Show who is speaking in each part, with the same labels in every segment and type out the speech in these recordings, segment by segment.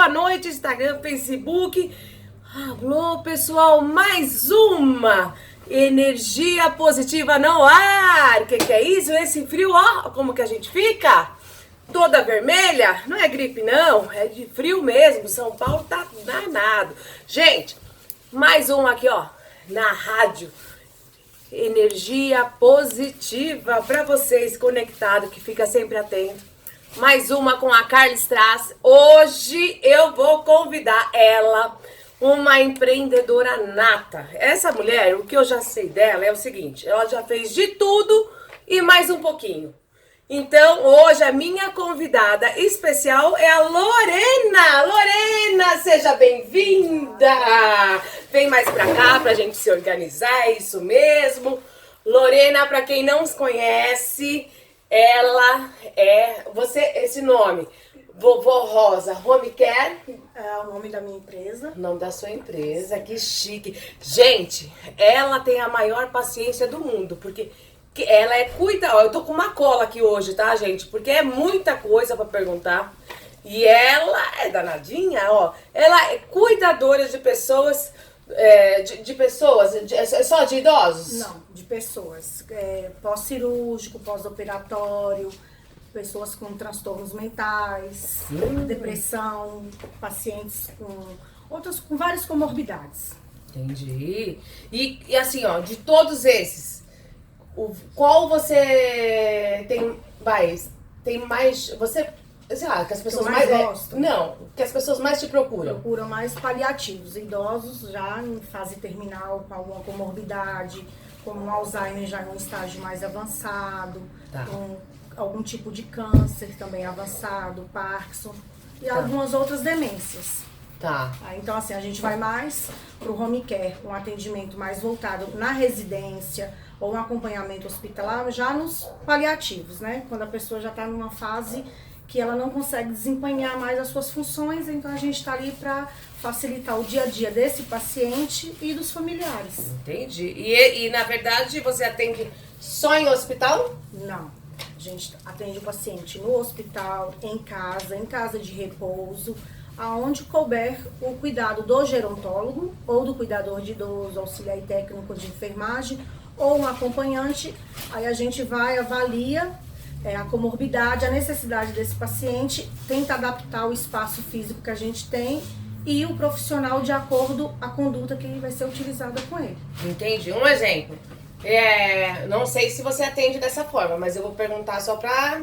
Speaker 1: boa noite, Instagram, Facebook. Alô, pessoal, mais uma energia positiva no ar. O que é isso? Esse frio, ó, como que a gente fica? Toda vermelha? Não é gripe, não, é de frio mesmo. São Paulo tá danado. Gente, mais uma aqui, ó, na rádio. Energia positiva para vocês conectados, que fica sempre atento. Mais uma com a Carla Strass. Hoje eu vou convidar ela, uma empreendedora nata. Essa mulher, o que eu já sei dela é o seguinte: ela já fez de tudo e mais um pouquinho. Então, hoje a minha convidada especial é a Lorena. Lorena, seja bem-vinda. Vem mais pra cá pra gente se organizar, é isso mesmo. Lorena, pra quem não se conhece, ela é, esse nome, Vovó Rosa Home Care.
Speaker 2: É o nome da minha empresa.
Speaker 1: O nome da sua empresa, que chique. Gente, ela tem a maior paciência do mundo, porque ela é ó, eu tô com uma cola aqui hoje, tá, gente? Porque é muita coisa pra perguntar. E ela é danadinha, ó. Ela é cuidadora de pessoas, só de idosos?
Speaker 2: Não, de pessoas. Pós-cirúrgico, pós-operatório, pessoas com transtornos mentais, depressão, pacientes com várias comorbidades.
Speaker 1: Entendi. E assim, ó, de todos esses, qual você tem mais, você, sei lá, que as pessoas mais
Speaker 2: gostam?
Speaker 1: Não, que as pessoas mais te procuram.
Speaker 2: Procuram mais paliativos, idosos já em fase terminal, com alguma comorbidade, como Alzheimer já em um estágio mais avançado,
Speaker 1: Tá.
Speaker 2: Com algum tipo de câncer também avançado, Parkinson e algumas outras demências.
Speaker 1: Tá.
Speaker 2: Então, assim, a gente vai mais pro home care, um atendimento mais voltado na residência ou um acompanhamento hospitalar, já nos paliativos, né? Quando a pessoa já está numa fase que ela não consegue desempenhar mais as suas funções, então a gente está ali para facilitar o dia a dia desse paciente e dos familiares.
Speaker 1: Entendi. E na verdade você atende só em hospital?
Speaker 2: Não. A gente atende o paciente no hospital, em casa de repouso, aonde couber o cuidado do gerontólogo ou do cuidador de idoso, auxiliar técnico de enfermagem ou um acompanhante. Aí a gente vai, avalia a comorbidade, a necessidade desse paciente, tenta adaptar o espaço físico que a gente tem e o profissional de acordo com a conduta que vai ser utilizada com ele.
Speaker 1: Entendi. Um exemplo. Não sei se você atende dessa forma, mas eu vou perguntar só pra...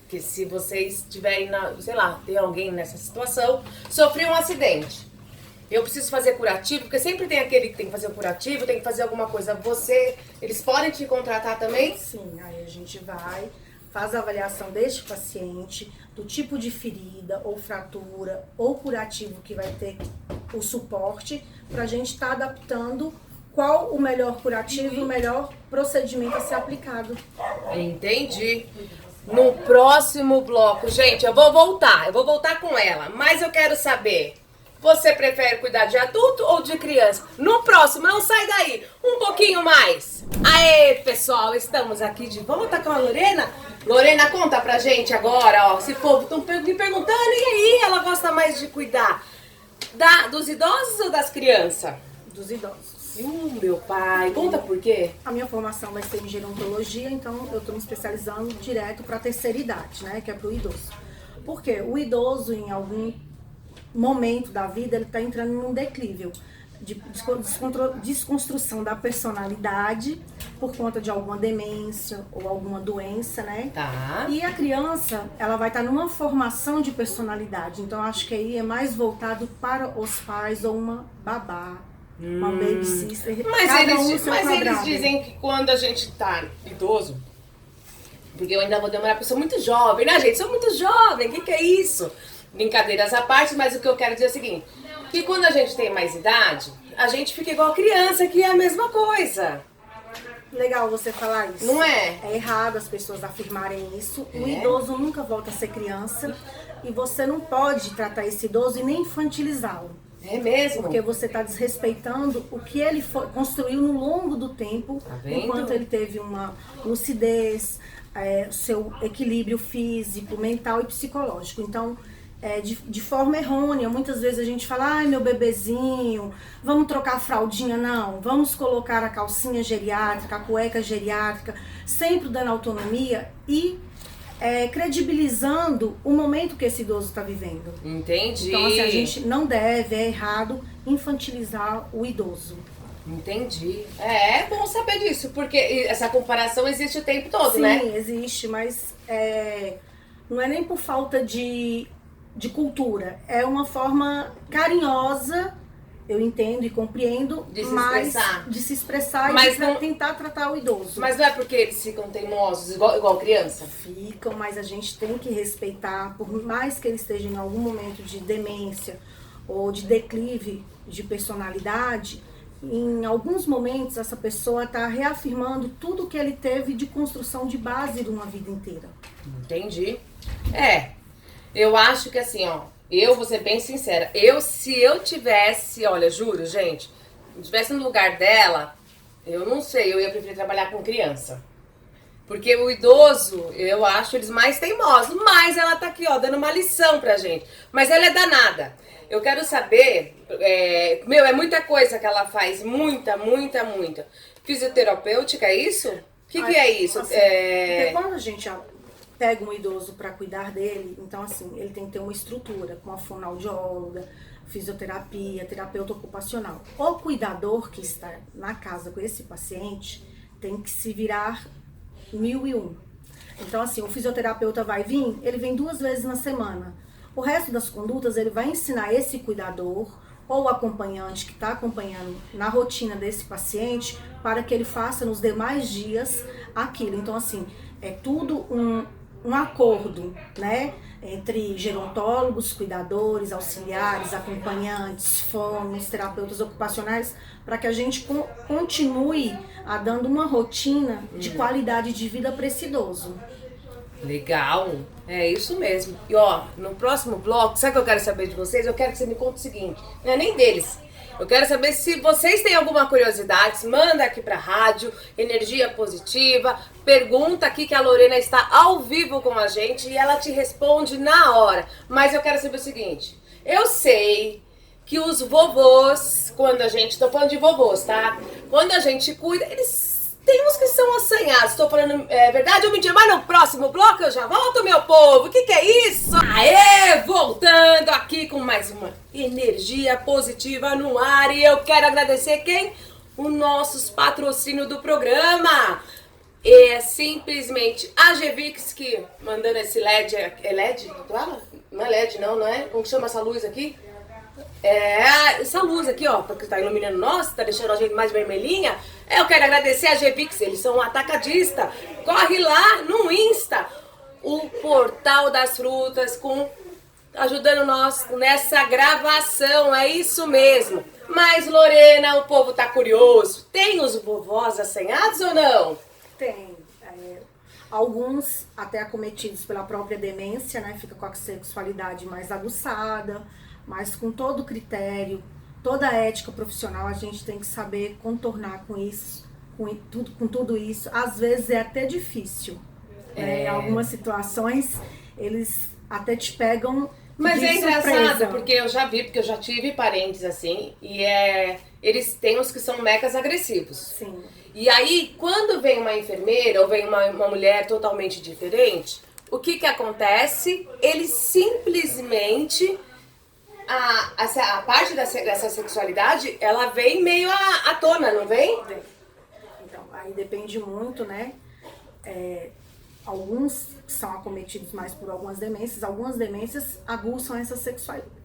Speaker 1: que se vocês tiverem, sei lá, tem alguém nessa situação, sofreu um acidente. Eu preciso fazer curativo, porque sempre tem aquele que tem que fazer o curativo, tem que fazer alguma coisa. Eles podem te contratar também?
Speaker 2: Sim, aí a gente vai, faz a avaliação deste paciente, do tipo de ferida ou fratura ou curativo que vai ter o suporte, pra gente estar adaptando qual o melhor curativo e o melhor procedimento a ser aplicado.
Speaker 1: Entendi. No próximo bloco, gente, eu vou voltar com ela, mas eu quero saber, você prefere cuidar de adulto ou de criança? No próximo, não sai daí, um pouquinho mais. Aê, pessoal, estamos aqui de volta com a Lorena. Lorena, conta pra gente agora, ó, se for, estão me perguntando, e aí, ela gosta mais de cuidar dos idosos ou das crianças?
Speaker 2: Dos idosos.
Speaker 1: Meu pai, conta por quê?
Speaker 2: A minha formação vai ser em gerontologia, então eu estou me especializando direto para a terceira idade, né, que é para o idoso. Porque o idoso, em algum momento da vida, ele está entrando num declívio de desconstrução da personalidade por conta de alguma demência ou alguma doença, né?
Speaker 1: Tá.
Speaker 2: E a criança, ela vai estar numa formação de personalidade, então acho que aí é mais voltado para os pais ou uma babá. Uma baby sister.
Speaker 1: Mas eles dizem que quando a gente tá idoso, porque eu ainda vou demorar, porque eu sou muito jovem, né, gente? Sou muito jovem, o que é isso? Brincadeiras à parte, mas o que eu quero dizer é o seguinte, que quando a gente tem mais idade, a gente fica igual criança, que é a mesma coisa.
Speaker 2: Legal você falar isso.
Speaker 1: Não é?
Speaker 2: É errado as pessoas afirmarem isso. O idoso nunca volta a ser criança e você não pode tratar esse idoso e nem infantilizá-lo.
Speaker 1: É mesmo?
Speaker 2: Porque você está desrespeitando o que ele construiu no longo do tempo, enquanto ele teve uma lucidez, seu equilíbrio físico, mental e psicológico. Então, de forma errônea. Muitas vezes a gente fala, ai meu bebezinho, vamos trocar a fraldinha, não, vamos colocar a calcinha geriátrica, a cueca geriátrica, sempre dando autonomia e credibilizando o momento que esse idoso está vivendo.
Speaker 1: Entendi.
Speaker 2: Então assim, a gente não deve, é errado infantilizar o idoso.
Speaker 1: Entendi. É bom saber disso, porque essa comparação existe o tempo todo, né?
Speaker 2: Sim, existe, mas não é nem por falta de cultura, é uma forma carinhosa, eu entendo e compreendo, de se expressar
Speaker 1: mas
Speaker 2: e de tentar tratar o idoso.
Speaker 1: Mas não é porque eles ficam teimosos, igual criança?
Speaker 2: Ficam, mas a gente tem que respeitar, por mais que ele esteja em algum momento de demência ou de declive de personalidade, em alguns momentos essa pessoa está reafirmando tudo que ele teve de construção de base de uma vida inteira.
Speaker 1: Entendi. Eu acho que assim, ó, eu vou ser bem sincera, se eu tivesse, olha, juro, gente, tivesse no lugar dela, eu não sei, eu ia preferir trabalhar com criança. Porque o idoso, eu acho eles mais teimosos, mas ela tá aqui, ó, dando uma lição pra gente. Mas ela é danada. Eu quero saber, é muita coisa que ela faz, muita. Fisioterapêutica, é isso? O que é isso?
Speaker 2: Assim, porque quando a gente pega um idoso para cuidar dele, então assim, ele tem que ter uma estrutura com a fonoaudióloga, fisioterapia, terapeuta ocupacional. O cuidador que está na casa com esse paciente tem que se virar 1001. Então assim, o fisioterapeuta vai vir, ele vem 2 vezes na semana. O resto das condutas ele vai ensinar esse cuidador ou o acompanhante que está acompanhando na rotina desse paciente para que ele faça nos demais dias aquilo. Então assim, é tudo um acordo, né, entre gerontólogos, cuidadores, auxiliares, acompanhantes, fonos, terapeutas ocupacionais, para que a gente continue dando uma rotina de qualidade de vida para esse idoso.
Speaker 1: Legal, é isso mesmo. E ó, no próximo bloco, sabe o que eu quero saber de vocês? Eu quero que você me conte o seguinte, não é nem deles. Eu quero saber se vocês têm alguma curiosidade, manda aqui pra rádio, Energia Positiva, pergunta aqui que a Lorena está ao vivo com a gente e ela te responde na hora. Mas eu quero saber o seguinte, eu sei que os vovôs, tô falando de vovôs, tá? Quando a gente cuida, eles tem uns que são assanhados, tô falando verdade ou mentira, mas no próximo bloco eu já volto, meu povo. O que é isso? Aê, voltando aqui com mais uma Energia Positiva no ar e eu quero agradecer quem? Os nossos patrocínios do programa. É simplesmente a GVix que mandando esse LED, é LED? Não é LED não é? Como que chama essa luz aqui? Essa luz aqui, ó, porque tá iluminando nós, tá deixando a gente mais vermelhinha. Eu quero agradecer a GVix, eles são um atacadista. Corre lá no Insta, o Portal das Frutas, ajudando nós nessa gravação, é isso mesmo. Mas, Lorena, o povo tá curioso. Tem os vovós assanhados ou não?
Speaker 2: Tem. Alguns até acometidos pela própria demência, né? Fica com a sexualidade mais aguçada, mas com todo o critério, toda a ética profissional, a gente tem que saber contornar com isso, com tudo isso. Às vezes é até difícil. Em algumas situações, eles até te pegam.
Speaker 1: Mas
Speaker 2: de
Speaker 1: é engraçado,
Speaker 2: surpresa.
Speaker 1: porque eu já tive parentes assim, e eles têm uns que são mecas agressivos.
Speaker 2: Sim.
Speaker 1: E aí, quando vem uma enfermeira ou vem uma mulher totalmente diferente, o que acontece? Eles simplesmente... A parte dessa sexualidade, ela vem meio à tona, não vem?
Speaker 2: Então, aí depende muito, né? Alguns são acometidos mais por algumas demências aguçam essa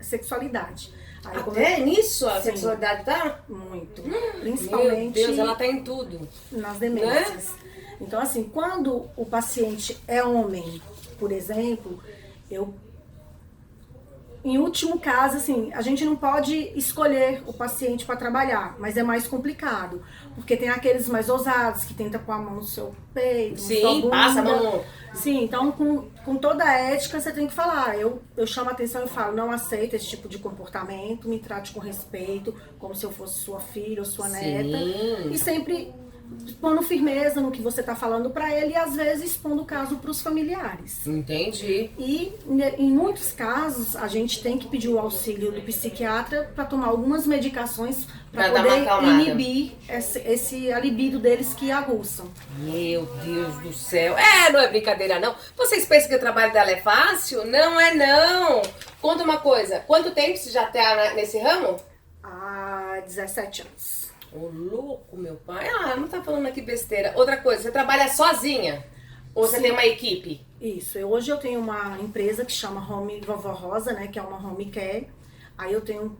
Speaker 2: sexualidade. Aí,
Speaker 1: Até nisso a
Speaker 2: Sim.
Speaker 1: sexualidade tá?
Speaker 2: Muito. Principalmente
Speaker 1: Meu Deus, ela tá em tudo.
Speaker 2: nas demências.
Speaker 1: Né?
Speaker 2: Então, assim, quando o paciente é homem, por exemplo, em último caso, assim, a gente não pode escolher o paciente para trabalhar, mas é mais complicado, porque tem aqueles mais ousados que tentam com a mão no seu peito,
Speaker 1: Sim, passa a mão.
Speaker 2: Sim, então com toda a ética você tem que falar. Eu chamo a atenção e falo, não aceito esse tipo de comportamento, me trate com respeito, como se eu fosse sua filha ou sua neta. E sempre Pondo firmeza no que você está falando para ele e às vezes expondo o caso para os familiares.
Speaker 1: Entendi.
Speaker 2: E em muitos casos a gente tem que pedir o auxílio do psiquiatra para tomar algumas medicações para poder inibir a libido deles que aguçam.
Speaker 1: Meu Deus do céu. Não é brincadeira não. Vocês pensam que o trabalho dela é fácil? Não é não. Conta uma coisa, quanto tempo você já tá nesse ramo?
Speaker 2: Há 17 anos.
Speaker 1: Ô, louco, meu pai. Não tá falando aqui besteira. Outra coisa, você trabalha sozinha? Ou você tem uma equipe?
Speaker 2: Isso. Hoje eu tenho uma empresa que chama Home Vovó Rosa, né? Que é uma home care. Aí eu tenho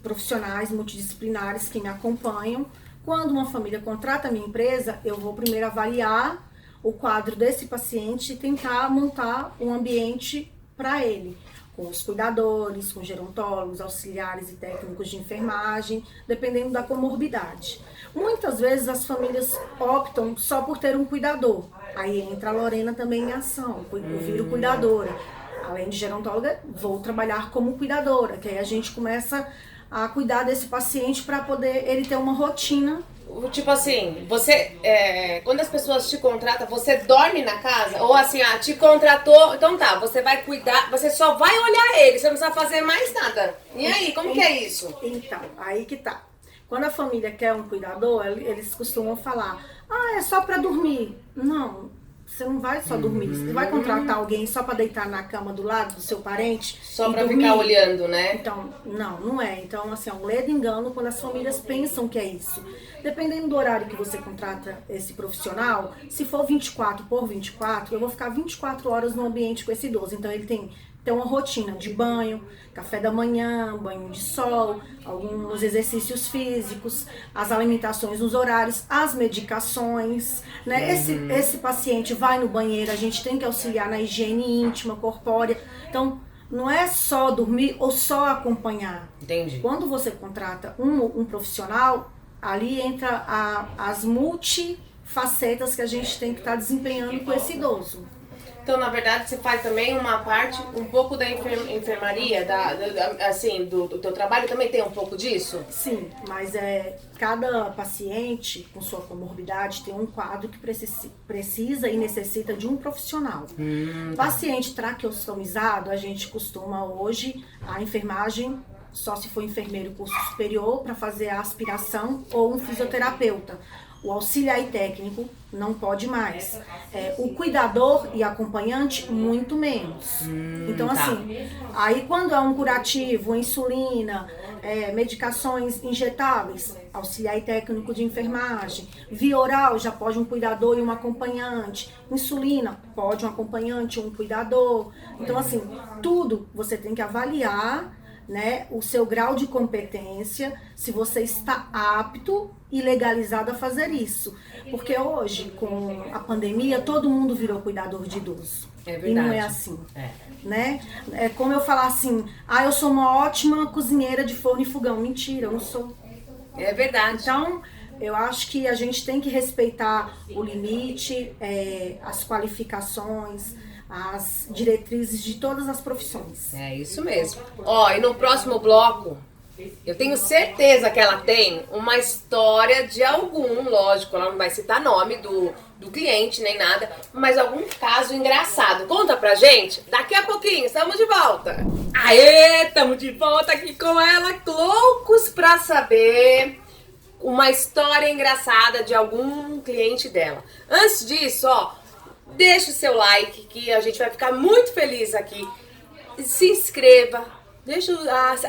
Speaker 2: profissionais multidisciplinares que me acompanham. Quando uma família contrata a minha empresa, eu vou primeiro avaliar o quadro desse paciente e tentar montar um ambiente para ele, com os cuidadores, com gerontólogos, auxiliares e técnicos de enfermagem, dependendo da comorbidade. Muitas vezes as famílias optam só por ter um cuidador. Aí entra a Lorena também em ação, eu viro cuidadora. Além de gerontóloga, vou trabalhar como cuidadora, que aí a gente começa a cuidar desse paciente para poder ele ter uma rotina.
Speaker 1: Tipo assim, você, quando as pessoas te contratam, você dorme na casa? Ou assim, te contratou, então tá, você vai cuidar, você só vai olhar ele, você não precisa fazer mais nada. E aí, como que é isso?
Speaker 2: Então, aí que tá. Quando a família quer um cuidador, eles costumam falar, é só pra dormir. Não, você não vai só dormir. Você vai contratar alguém só pra deitar na cama do lado do seu parente?
Speaker 1: Só pra ficar olhando, né?
Speaker 2: Então, não é. Então, assim, é um ledo engano quando as famílias pensam que é isso. Dependendo do horário que você contrata esse profissional, se for 24 por 24, eu vou ficar 24 horas no ambiente com esse idoso. Então, ele tem uma rotina de banho, café da manhã, banho de sol, alguns exercícios físicos, as alimentações nos horários, as medicações, né? Esse paciente vai no banheiro, a gente tem que auxiliar na higiene íntima, corpórea. Então, não é só dormir ou só acompanhar.
Speaker 1: Entendi.
Speaker 2: Quando você contrata um profissional, ali entra as multifacetas que a gente tem que estar desempenhando com esse idoso.
Speaker 1: Então, na verdade, você faz também uma parte, um pouco da enfermaria, assim, do teu trabalho, também tem um pouco disso?
Speaker 2: Sim, mas cada paciente com sua comorbidade tem um quadro que precisa e necessita de um profissional. Paciente traqueostomizado, a gente costuma hoje, a enfermagem, só se for enfermeiro curso superior, para fazer a aspiração ou um fisioterapeuta. O auxiliar e técnico não pode mais. O cuidador e acompanhante, muito menos. Então, assim, aí quando é um curativo, insulina, medicações injetáveis, auxiliar e técnico de enfermagem. Via oral, já pode um cuidador e um acompanhante. Insulina, pode um acompanhante e um cuidador. Então, assim, tudo você tem que avaliar, né, o seu grau de competência, se você está apto e legalizado a fazer isso. Porque hoje, com a pandemia, todo mundo virou cuidador de idoso.
Speaker 1: É verdade.
Speaker 2: E não é assim. Né? É como eu falar assim, eu sou uma ótima cozinheira de forno e fogão. Mentira, eu não sou.
Speaker 1: É verdade.
Speaker 2: Então, eu acho que a gente tem que respeitar o limite, as qualificações, as diretrizes de todas as profissões.
Speaker 1: É isso mesmo. E no próximo bloco, eu tenho certeza que ela tem uma história de lógico, ela não vai citar nome do cliente nem nada, mas algum caso engraçado. Conta pra gente, daqui a pouquinho, estamos de volta. Aê, estamos de volta aqui com ela, loucos pra saber uma história engraçada de algum cliente dela. Antes disso, deixa o seu like, que a gente vai ficar muito feliz aqui. Se inscreva,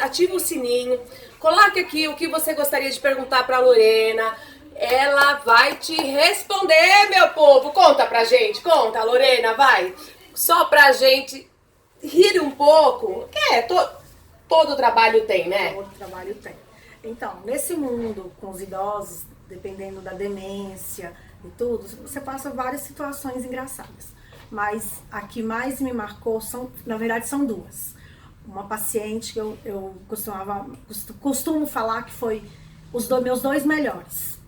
Speaker 1: ativa o sininho, coloque aqui o que você gostaria de perguntar para a Lorena. Ela vai te responder, meu povo. Conta pra gente, conta, Lorena, vai. Só pra gente rir um pouco. Todo trabalho tem, né?
Speaker 2: Todo trabalho tem. Então, nesse mundo com os idosos, dependendo da demência e tudo, você passa várias situações engraçadas. Mas a que mais me marcou, na verdade, são duas. Uma paciente que eu costumo falar que foi meus dois melhores.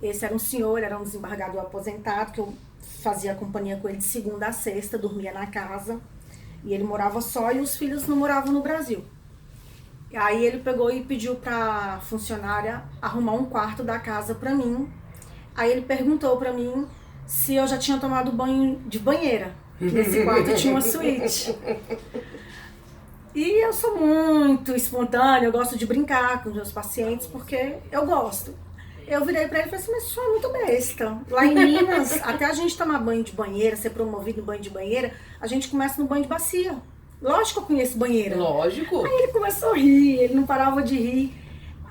Speaker 2: Esse era um senhor, era um desembargador aposentado, que eu fazia companhia com ele de segunda a sexta, dormia na casa. E ele morava só e os filhos não moravam no Brasil. Aí ele pegou e pediu pra funcionária arrumar um quarto da casa pra mim. Aí ele perguntou pra mim se eu já tinha tomado banho de banheira. Que nesse quarto tinha uma suíte. E eu sou muito espontânea, eu gosto de brincar com os meus pacientes, porque eu gosto. Eu virei pra ele e falei assim, mas isso é muito besta. Lá em Minas, até a gente tomar banho de banheira, ser promovido no banho de banheira, a gente começa no banho de bacia. Lógico que eu conheço banheira.
Speaker 1: Lógico.
Speaker 2: Aí ele começou a rir, ele não parava de rir.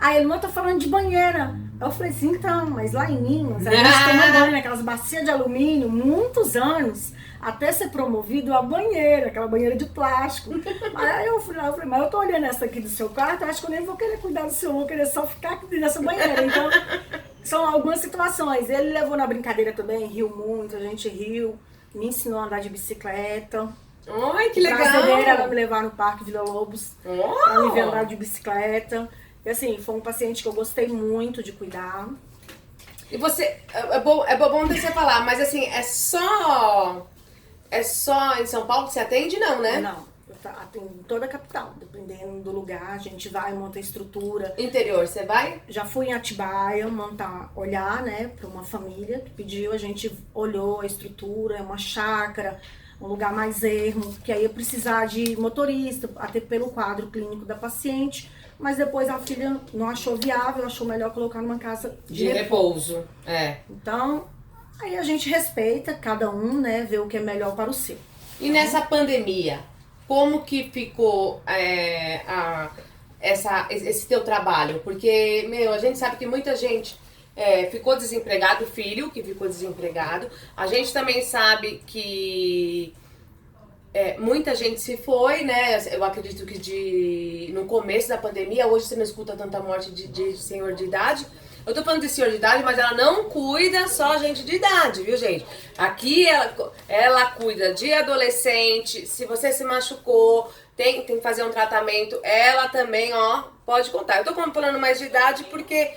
Speaker 2: Aí ele, não, tô falando de banheira. Eu falei assim, então, mas lá em Minas, a gente toma banho naquelas bacias de alumínio, muitos anos, até ser promovido a banheira, aquela banheira de plástico. Aí eu falei, mas eu tô olhando essa aqui do seu quarto, eu acho que eu nem vou querer cuidar do seu, vou querer só ficar aqui nessa banheira. Então, são algumas situações. Ele levou na brincadeira também, riu muito, a gente riu, me ensinou a andar de bicicleta.
Speaker 1: Ai, que legal!
Speaker 2: Prazer era me levar no Parque Vila Lobos, pra me ver andar de bicicleta. E assim, foi um paciente que eu gostei muito de cuidar.
Speaker 1: E você, é bom você falar, mas assim, é só em São Paulo que você atende, não, né?
Speaker 2: Não, eu atendo em toda a capital, dependendo do lugar, a gente vai, monta a estrutura.
Speaker 1: Interior, você vai?
Speaker 2: Já fui em Atibaia olhar, né, para uma família que pediu, a gente olhou a estrutura, é uma chácara, um lugar mais ermo, que aí ia precisar de motorista, até pelo quadro clínico da paciente. Mas depois a filha não achou viável, achou melhor colocar numa casa de repouso.
Speaker 1: É.
Speaker 2: Então, aí a gente respeita cada um, né, vê o que é melhor para o seu.
Speaker 1: E nessa pandemia, como que ficou esse teu trabalho? Porque, a gente sabe que muita gente ficou desempregado, o filho que ficou desempregado. A gente também sabe que muita gente se foi, né? Eu acredito que no começo da pandemia, hoje você não escuta tanta morte de senhor de idade. Eu tô falando de senhor de idade, mas ela não cuida só gente de idade, viu, gente? Aqui ela cuida de adolescente, se você se machucou, tem que fazer um tratamento, ela também, pode contar. Eu tô falando mais de idade porque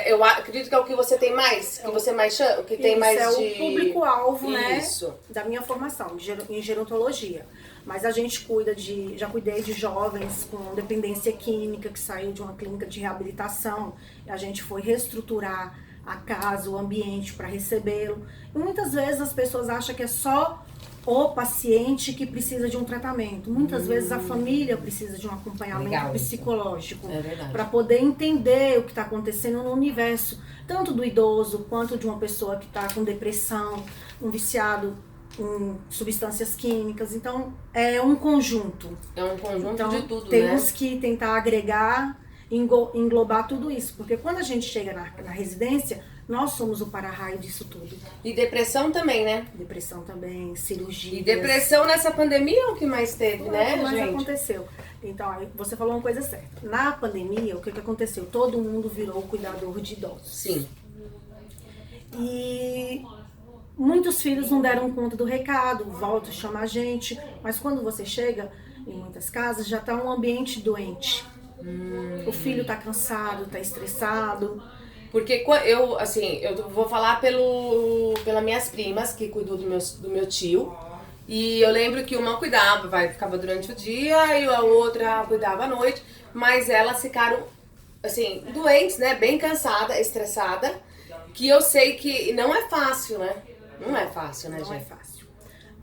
Speaker 1: eu acredito que é o que você tem mais, que você mais chama, que tem mais
Speaker 2: é
Speaker 1: de...
Speaker 2: o público-alvo, né,
Speaker 1: Isso.
Speaker 2: da minha formação, em gerontologia. Mas a gente já cuidei de jovens com dependência química, que saiu de uma clínica de reabilitação, e a gente foi reestruturar a casa, o ambiente para recebê-lo. E muitas vezes as pessoas acham que é só o paciente que precisa de um tratamento. Muitas vezes a família precisa de um acompanhamento psicológico para poder entender o que está acontecendo no universo, tanto do idoso quanto de uma pessoa que está com depressão, um viciado em substâncias químicas. Então é um conjunto.
Speaker 1: É um conjunto
Speaker 2: então,
Speaker 1: de tudo,
Speaker 2: temos que tentar agregar, englobar tudo isso, porque quando a gente chega na residência, nós somos o para-raio disso tudo.
Speaker 1: E depressão também, né?
Speaker 2: Depressão também, cirurgia.
Speaker 1: E depressão nessa pandemia é o que mais teve, né,
Speaker 2: o que mais
Speaker 1: gente?
Speaker 2: aconteceu. Então, aí você falou uma coisa certa. Na pandemia, o que aconteceu? Todo mundo virou cuidador de idosos.
Speaker 1: Sim.
Speaker 2: E muitos filhos não deram conta do recado, voltam a chamar a gente, mas quando você chega em muitas casas, já está um ambiente doente. O filho está cansado, está estressado.
Speaker 1: Porque eu vou falar pelas minhas primas, que cuidou do meu tio. E eu lembro que uma cuidava, ficava durante o dia, e a outra cuidava à noite. Mas elas ficaram, assim, doentes, né? Bem cansada, estressada. Que eu sei que não é fácil, né? Não é fácil, né, gente?
Speaker 2: Não é fácil.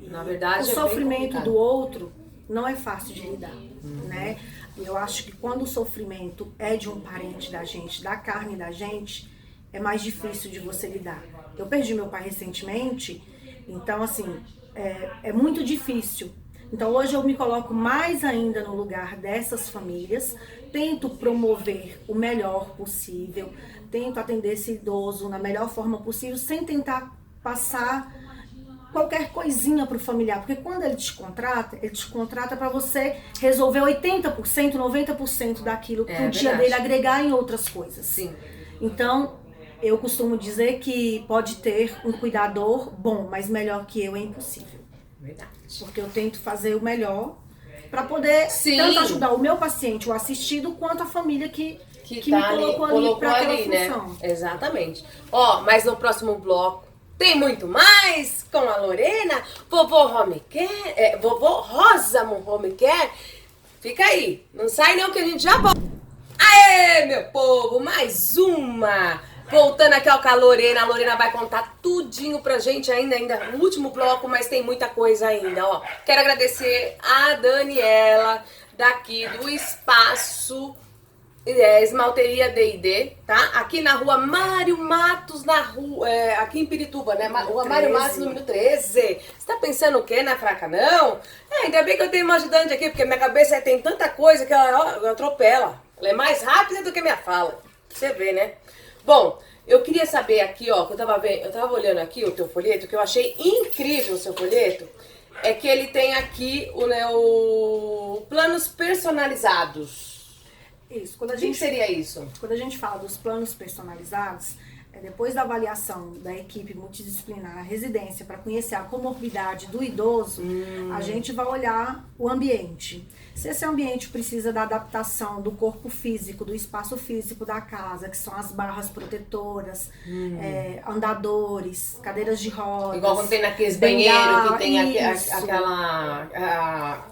Speaker 1: Na verdade,
Speaker 2: o sofrimento do outro não é fácil de lidar, né? Eu acho que quando o sofrimento é de um parente da gente, da carne da gente, é mais difícil de você lidar. Eu perdi meu pai recentemente, então assim, é muito difícil. Então hoje eu me coloco mais ainda no lugar dessas famílias, tento promover o melhor possível, tento atender esse idoso na melhor forma possível, sem tentar passar qualquer coisinha para o familiar, porque quando ele te contrata para você resolver 80%, 90% daquilo que o dia dele agregar em outras coisas.
Speaker 1: Sim.
Speaker 2: Então, eu costumo dizer que pode ter um cuidador bom, mas melhor que eu é impossível.
Speaker 1: Verdade.
Speaker 2: Porque eu tento fazer o melhor para poder tanto ajudar o meu paciente, o assistido, quanto a família que me colocou ali para aquela função.
Speaker 1: Né? Exatamente. Mas no próximo bloco tem muito mais com a Lorena, vovô Home Care, vovô Rosa Home Care. Fica aí, não sai não que a gente já volta. Aê, meu povo, mais uma Voltando aqui ó, com a Lorena vai contar tudinho pra gente ainda no último bloco, mas tem muita coisa ainda, ó. Quero agradecer a Daniela, daqui do Espaço Esmalteria D&D, tá? Aqui na rua Mário Matos, aqui em Pirituba, né? Rua Mário Matos, número 13. Você tá pensando o quê, né, fraca? Não? Ainda bem que eu tenho uma ajudante aqui, porque minha cabeça tem tanta coisa que ela atropela. Ela é mais rápida do que minha fala. Você vê, né? Bom, eu queria saber aqui, ó, que eu tava olhando aqui o teu folheto, que eu achei incrível o seu folheto, é que ele tem aqui o planos personalizados.
Speaker 2: Isso.
Speaker 1: O que seria isso?
Speaker 2: Quando a gente fala dos planos personalizados, depois da avaliação da equipe multidisciplinar na residência para conhecer a comorbidade do idoso, a gente vai olhar o ambiente. Se esse ambiente precisa da adaptação do corpo físico, do espaço físico da casa, que são as barras protetoras, andadores, cadeiras de rodas.
Speaker 1: Igual quando tem naqueles banheiros que tem aquela...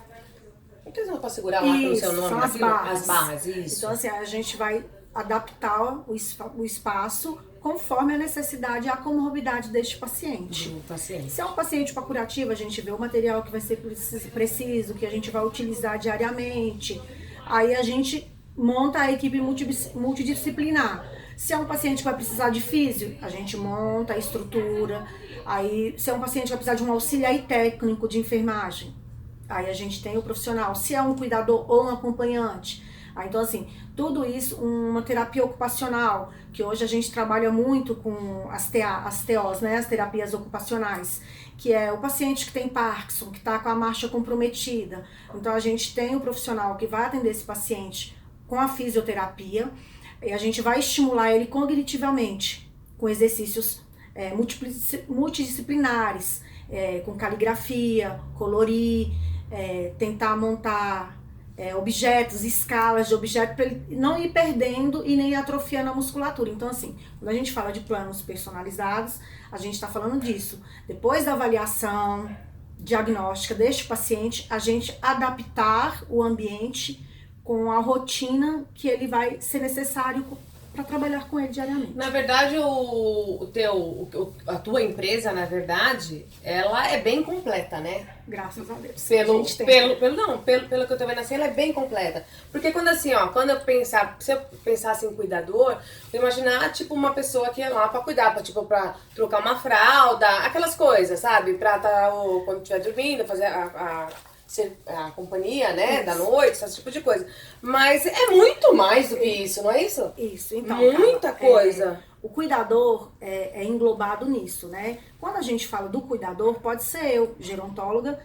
Speaker 1: Não tem pra segurar lá pelo seu nome,
Speaker 2: são as barras.
Speaker 1: As barras, isso.
Speaker 2: Então, assim, a gente vai adaptar o espaço conforme a necessidade e a comorbidade deste paciente. Se é um paciente para curativa, a gente vê o material que vai ser preciso, que a gente vai utilizar diariamente. Aí a gente monta a equipe multidisciplinar. Se é um paciente que vai precisar de físio, a gente monta a estrutura. Aí, se é um paciente que vai precisar de um auxiliar técnico de enfermagem, aí a gente tem o profissional. Se é um cuidador ou um acompanhante, aí, então assim, tudo isso, uma terapia ocupacional, que hoje a gente trabalha muito com as TOs, né, as terapias ocupacionais, que é o paciente que tem Parkinson, que está com a marcha comprometida. Então a gente tem o profissional que vai atender esse paciente com a fisioterapia, e a gente vai estimular ele cognitivamente, com exercícios multidisciplinares, com caligrafia, colorir, tentar montar objetos, escalas de objetos, para ele não ir perdendo e nem atrofiando a musculatura. Então, assim, quando a gente fala de planos personalizados, a gente está falando disso. Depois da avaliação diagnóstica deste paciente, a gente adaptar o ambiente com a rotina que ele vai ser necessário para trabalhar com ele diariamente.
Speaker 1: Na verdade, a tua empresa, na verdade, ela é bem completa, né?
Speaker 2: Graças a Deus.
Speaker 1: Pelo que eu tô vendo assim, ela é bem completa. Porque quando assim, ó, se eu pensasse em cuidador, eu imaginar, tipo, uma pessoa que é lá pra cuidar, pra trocar uma fralda, aquelas coisas, sabe? Pra quando estiver dormindo, fazer a companhia, né, isso, da noite, esse tipo de coisa. Mas é muito mais do que isso, não é isso?
Speaker 2: Isso, então.
Speaker 1: Muita coisa.
Speaker 2: O cuidador é englobado nisso, né? Quando a gente fala do cuidador, pode ser eu, gerontóloga,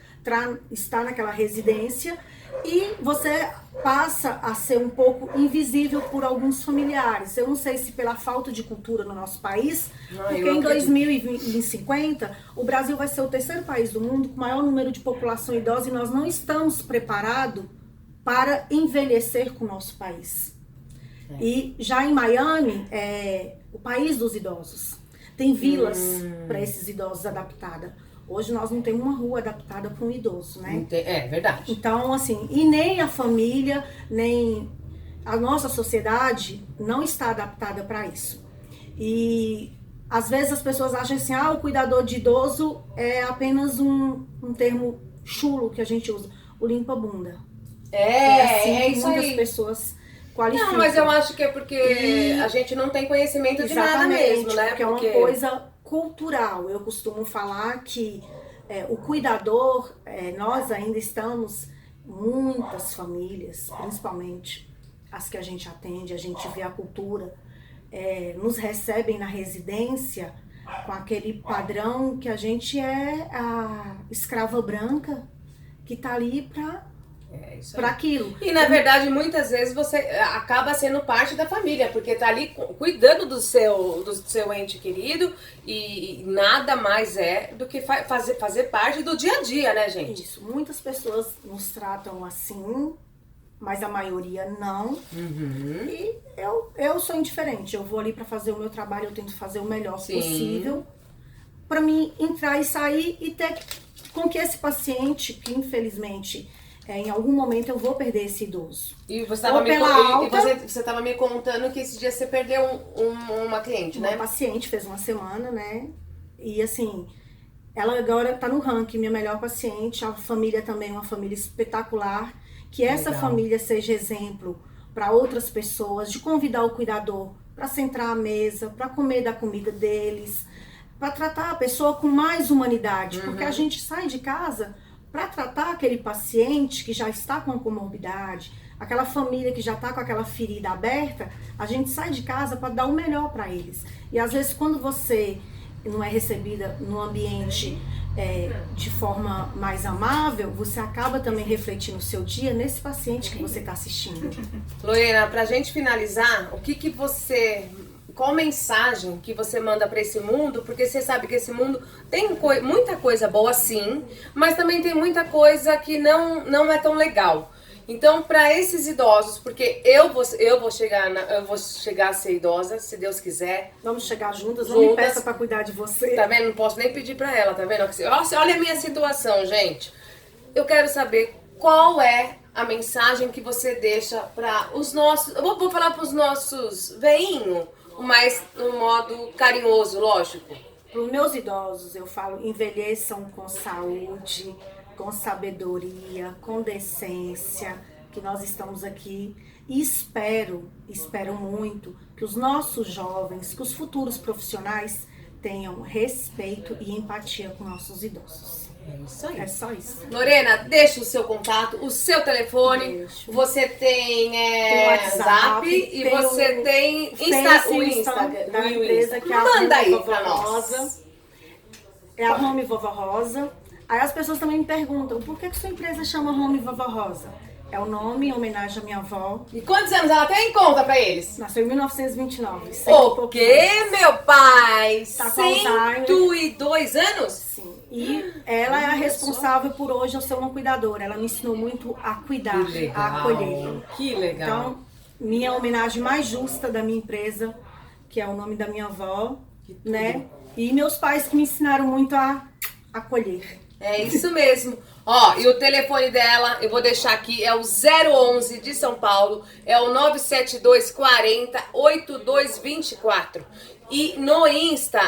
Speaker 2: estar naquela residência e você passa a ser um pouco invisível por alguns familiares. Eu não sei se pela falta de cultura no nosso país, porque em 2050 o Brasil vai ser o terceiro país do mundo com o maior número de população idosa e nós não estamos preparados para envelhecer com o nosso país. E já em Miami, o país dos idosos. Tem vilas para esses idosos adaptadas. Hoje nós não temos uma rua adaptada para um idoso, né?
Speaker 1: É verdade.
Speaker 2: Então, assim, e nem a família, nem a nossa sociedade não está adaptada para isso. E às vezes as pessoas acham assim, o cuidador de idoso é apenas um termo chulo que a gente usa, o limpa-bunda.
Speaker 1: É
Speaker 2: isso muitas pessoas qualificam.
Speaker 1: Não, mas eu acho que é porque a gente não tem conhecimento de nada mesmo, né?
Speaker 2: Porque é uma coisa cultural. Eu costumo falar que o cuidador, nós ainda estamos, muitas famílias, principalmente as que a gente atende, a gente vê a cultura, nos recebem na residência com aquele padrão que a gente é a escrava branca que tá ali para aquilo.
Speaker 1: E na verdade, muitas vezes você acaba sendo parte da família, porque tá ali cuidando do seu ente querido e nada mais do que fazer parte do dia a dia, né, gente?
Speaker 2: Isso, muitas pessoas nos tratam assim, mas a maioria não. E eu sou indiferente, eu vou ali para fazer o meu trabalho, eu tento fazer o melhor possível para mim entrar e sair e ter com que esse paciente, que infelizmente em algum momento eu vou perder esse idoso.
Speaker 1: E você
Speaker 2: Ou pela alta,
Speaker 1: você estava me contando que esse dia você perdeu uma cliente, né?
Speaker 2: uma paciente, fez uma semana, né? E assim, ela agora tá no ranking, minha melhor paciente, a família também, uma família espetacular. Que essa
Speaker 1: Legal.
Speaker 2: família seja exemplo para outras pessoas, de convidar o cuidador para sentar à mesa, para comer da comida deles, para tratar a pessoa com mais humanidade, porque a gente sai de casa para tratar aquele paciente que já está com a comorbidade, aquela família que já está com aquela ferida aberta, a gente sai de casa para dar o melhor para eles. E às vezes quando você não é recebida no ambiente de forma mais amável, você acaba também refletindo o seu dia nesse paciente que você está assistindo.
Speaker 1: Lorena, pra gente finalizar, qual mensagem que você manda pra esse mundo? Porque você sabe que esse mundo tem muita coisa boa sim, mas também tem muita coisa que não é tão legal. Então, para esses idosos, porque eu vou chegar a ser idosa, se Deus quiser.
Speaker 2: Vamos chegar juntas, não me peça para cuidar de você.
Speaker 1: Tá vendo? Não posso nem pedir para ela, tá vendo? Olha a minha situação, gente. Eu quero saber qual é a mensagem que você deixa para os nossos... Eu vou falar para os nossos veinhos, mas no modo carinhoso, lógico.
Speaker 2: Para os meus idosos, eu falo, envelheçam com saúde, com sabedoria, com decência, que nós estamos aqui. E espero muito que os nossos jovens, que os futuros profissionais tenham respeito e empatia com nossos idosos.
Speaker 1: É isso aí.
Speaker 2: É só isso.
Speaker 1: Lorena, deixa o seu contato, o seu telefone.
Speaker 2: Deixo.
Speaker 1: Você tem
Speaker 2: WhatsApp,
Speaker 1: e você tem o Instagram
Speaker 2: da empresa, que é a
Speaker 1: Manda aí
Speaker 2: Vovó
Speaker 1: pra
Speaker 2: Rosa.
Speaker 1: nós.
Speaker 2: É a Home Vovó Rosa. Aí as pessoas também me perguntam, por que sua empresa chama Home Vovó Rosa? É o nome em homenagem à minha avó.
Speaker 1: E quantos anos ela tem? Conta pra eles.
Speaker 2: Nasceu em 1929.
Speaker 1: O quê, meu pai?
Speaker 2: Tá com Alzheimer.
Speaker 1: 102 anos?
Speaker 2: Sim. E ela é a responsável por hoje eu ser uma cuidadora. Ela me ensinou muito a cuidar, a acolher.
Speaker 1: Que legal.
Speaker 2: Então, minha homenagem mais justa da minha empresa, que é o nome da minha avó, né? E meus pais que me ensinaram muito a acolher.
Speaker 1: É isso mesmo. Ó, e o telefone dela, eu vou deixar aqui, é o 011 de São Paulo, é o 972 40 8224. E no Insta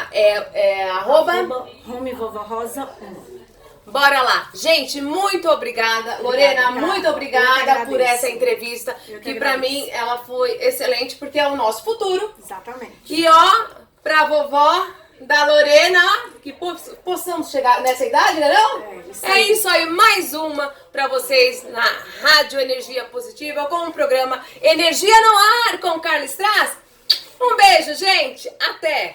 Speaker 2: Arroba Home Vovó Rosa 1.
Speaker 1: Bora lá. Gente, muito obrigada. Lorena, muito obrigada por essa entrevista, que pra mim ela foi excelente, porque é o nosso futuro.
Speaker 2: Exatamente.
Speaker 1: E ó, pra vovó da Lorena, que possamos chegar nessa idade, né não? É isso aí, mais uma pra vocês na Rádio Energia Positiva, com o programa Energia no Ar com Carla Strass. Um beijo, gente, até!